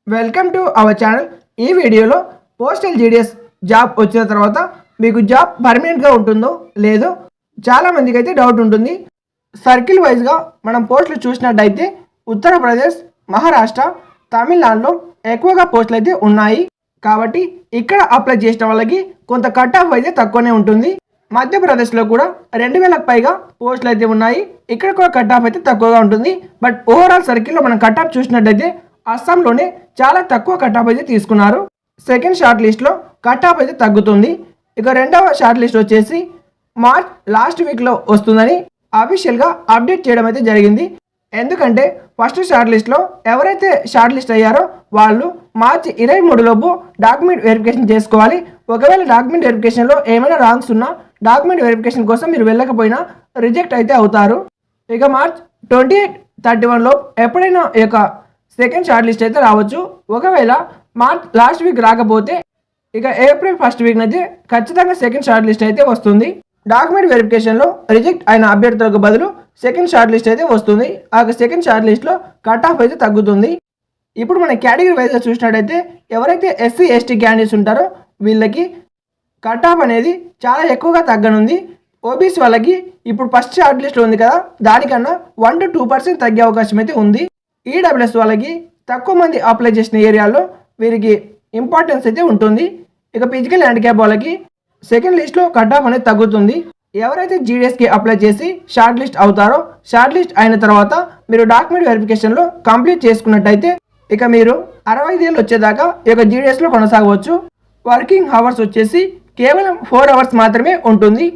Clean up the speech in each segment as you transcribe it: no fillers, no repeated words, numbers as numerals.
Welcome to our channel. ఈ వీడియోలో postal GDS job వచ్చిన తర్వాత మీకు జాబ్ పర్మనెంట్గా ఉంటుందో లేదో చాలామందికి అయితే డౌట్ ఉంటుంది. సర్కిల్ వైజ్గా మనం పోస్టులు చూసినట్టయితే ఉత్తరప్రదేశ్, మహారాష్ట్ర, తమిళనాడులో ఎక్కువగా పోస్టులు అయితే ఉన్నాయి. కాబట్టి ఇక్కడ అప్లై చేసిన వాళ్ళకి కొంత కట్ ఆఫ్ అయితే తక్కువనే ఉంటుంది. మధ్యప్రదేశ్లో కూడా 2000కు పైగా పోస్టులు అయితే ఉన్నాయి. ఇక్కడ కూడా కట్ ఆఫ్ అయితే తక్కువగా ఉంటుంది. బట్ ఓవరాల్ సర్కిల్లో మనం కట్ ఆఫ్ చూసినట్టయితే అస్సాంలోనే చాలా తక్కువ కట్ ఆఫ్ అయితే తీసుకున్నారు. సెకండ్ షార్ట్ లిస్ట్లో కట్ ఆఫ్ అయితే తగ్గుతుంది. ఇక రెండవ షార్ట్ లిస్ట్ వచ్చేసి మార్చ్ లాస్ట్ వీక్లో వస్తుందని అఫీషియల్గా అప్డేట్ చేయడం అయితే జరిగింది. ఎందుకంటే ఫస్ట్ షార్ట్ లిస్ట్లో ఎవరైతే షార్ట్ లిస్ట్ అయ్యారో వాళ్ళు మార్చి 23 లోపు డాక్యుమెంట్ వెరిఫికేషన్ చేసుకోవాలి. ఒకవేళ డాక్యుమెంట్ వెరిఫికేషన్లో ఏమైనా రాంగ్స్ ఉన్నా డాక్యుమెంట్ వెరిఫికేషన్ కోసం మీరు వెళ్ళకపోయినా రిజెక్ట్ అయితే అవుతారు. ఇక మార్చ్ 28, 31 లోపు ఎప్పుడైనా ఈ యొక్క సెకండ్ షార్ట్ లిస్ట్ అయితే రావచ్చు. ఒకవేళ మార్చ్ లాస్ట్ వీక్ రాకపోతే ఇక ఏప్రిల్ ఫస్ట్ వీక్ అయితే ఖచ్చితంగా సెకండ్ షార్ట్ లిస్ట్ అయితే వస్తుంది. డాక్యుమెంట్ వెరిఫికేషన్లో రిజెక్ట్ అయిన అభ్యర్థులకు బదులు సెకండ్ షార్ట్ లిస్ట్ అయితే వస్తుంది. ఆ సెకండ్ షార్ట్ లిస్ట్లో కట్ ఆఫ్ అయితే తగ్గుతుంది. ఇప్పుడు మన కేటగిరీ వైజ్గా చూసినట్టయితే ఎవరైతే ఎస్సీ ఎస్టీ క్యాండిడేట్స్ ఉంటారో వీళ్ళకి కట్ ఆఫ్ అనేది చాలా ఎక్కువగా తగ్గనుంది. ఓబీసీ వాళ్ళకి ఇప్పుడు ఫస్ట్ షార్ట్ లిస్ట్ ఉంది కదా, దానికన్నా 1 to 2% తగ్గే అవకాశం అయితే ఉంది. ఈడబ్ల్యూఎస్ వాళ్ళకి తక్కువ మంది అప్లై చేసిన ఏరియాలో వీరికి ఇంపార్టెన్స్ అయితే ఉంటుంది. ఇక ఫిజికల్ హ్యాండిక్యాప్ వాళ్ళకి సెకండ్ లిస్ట్లో కట్ ఆఫ్ అనేది తగ్గుతుంది. ఎవరైతే జీడిఎస్కి అప్లై చేసి షార్ట్ లిస్ట్ అవుతారో షార్ట్ లిస్ట్ అయిన తర్వాత మీరు డాక్యుమెంట్ వెరిఫికేషన్లో కంప్లీట్ చేసుకున్నట్టయితే ఇక మీరు 65 ఏళ్ళు వచ్చేదాకా ఈ యొక్క జీడిఎస్లో కొనసాగవచ్చు. వర్కింగ్ అవర్స్ వచ్చేసి కేవలం 4 అవర్స్ మాత్రమే ఉంటుంది.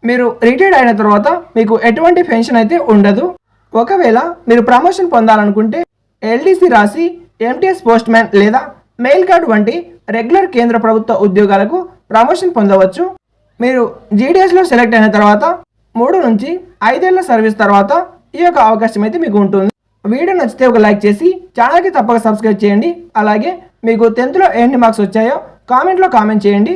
మీరు రిటైర్డ్ అయిన తర్వాత మీకు ఎటువంటి పెన్షన్ అయితే ఉండదు. ఒకవేళ మీరు ప్రమోషన్ పొందాలనుకుంటే ఎల్డీసీ రాసి ఎంటీఎస్ పోస్ట్ మ్యాన్ లేదా మెయిల్ కార్డ్ వంటి రెగ్యులర్ కేంద్ర ప్రభుత్వ ఉద్యోగాలకు ప్రమోషన్ పొందవచ్చు. మీరు జీడిఎస్లో సెలెక్ట్ అయిన తర్వాత 3 నుంచి 5 ఏళ్ల సర్వీస్ తర్వాత ఈ యొక్క అవకాశం అయితే మీకు ఉంటుంది. వీడియో నచ్చితే ఒక లైక్ చేసి ఛానల్కి తప్పక సబ్స్క్రైబ్ చేయండి. అలాగే మీకు 10th లో ఎన్ని మార్క్స్ వచ్చాయో కామెంట్లో కామెంట్ చేయండి.